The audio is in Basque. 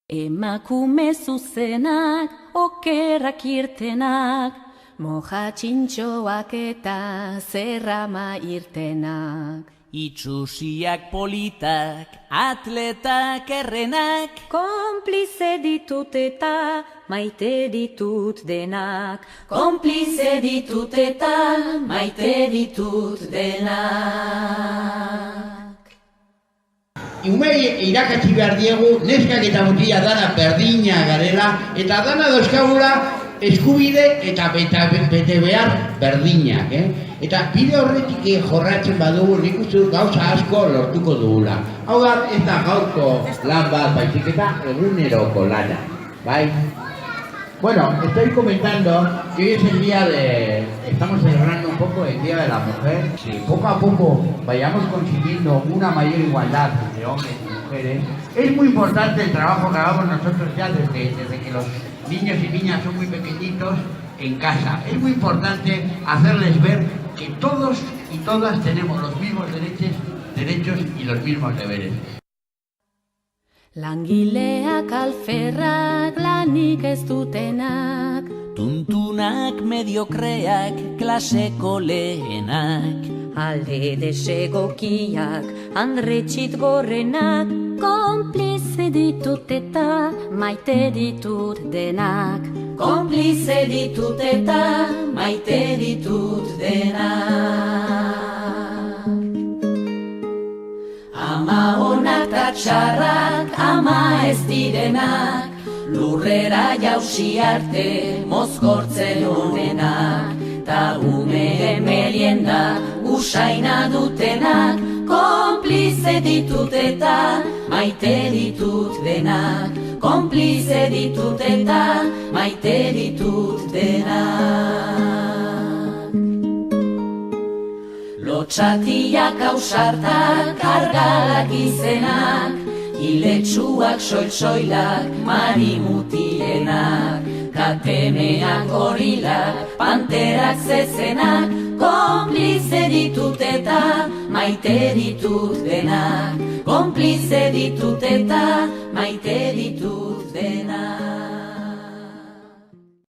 Emakume zuzenak, okerrak irtenak, moja txintxoak eta zerrama irtenak. Itxusiak politak, atletak errenak, Konplize ditut eta maite ditut denak. Konplize ditut eta maite ditut denak. Umei irakatsi behar diegu, neskak eta mutila dana berdina garela, eta dana dauzkagula eskubide eta bete behar berdinak. Eta bide horretik jorratzen badugu nik uste dut gauza asko lortuko dugula. Hau da, ez da gaurko lan bat, baizik eta eguneroko lana. ¿Bai? Bueno, estoy comentando que hoy es el día de... Estamos celebrando un poco el Día de la Mujer. Si poco a poco vayamos consiguiendo una mayor igualdad entre hombres y mujeres, es muy importante el trabajo que hagamos nosotros ya desde que los niños y niñas son muy pequeñitos en casa. Es muy importante hacerles ver que todos y todas tenemos los mismos derechos y los mismos deberes. Langileak alferrak lanik ez dutenak, tuntunak mediokreak klaseko lehenak, alde desegokiak andretxit gorrenak, konplize ditut eta maite ditut denak. Konplize ditut eta maite ditut denak. Ama onak eta txarrak, ama ez direnak, lurrera jausi arte mozkortzen honenak, ta ume merienda usaina dutenak, konplize ditut eta maite ditut denak. Konplize ditut eta maite ditut denak. Lotxatiak ausartak, argalak izenak, iletsuak soil-soilak, marimutienak, katemeak gorilak, panterak zezenak, konplize ditut eta maite ditut denak. Konplize ditut eta maite ditut denak.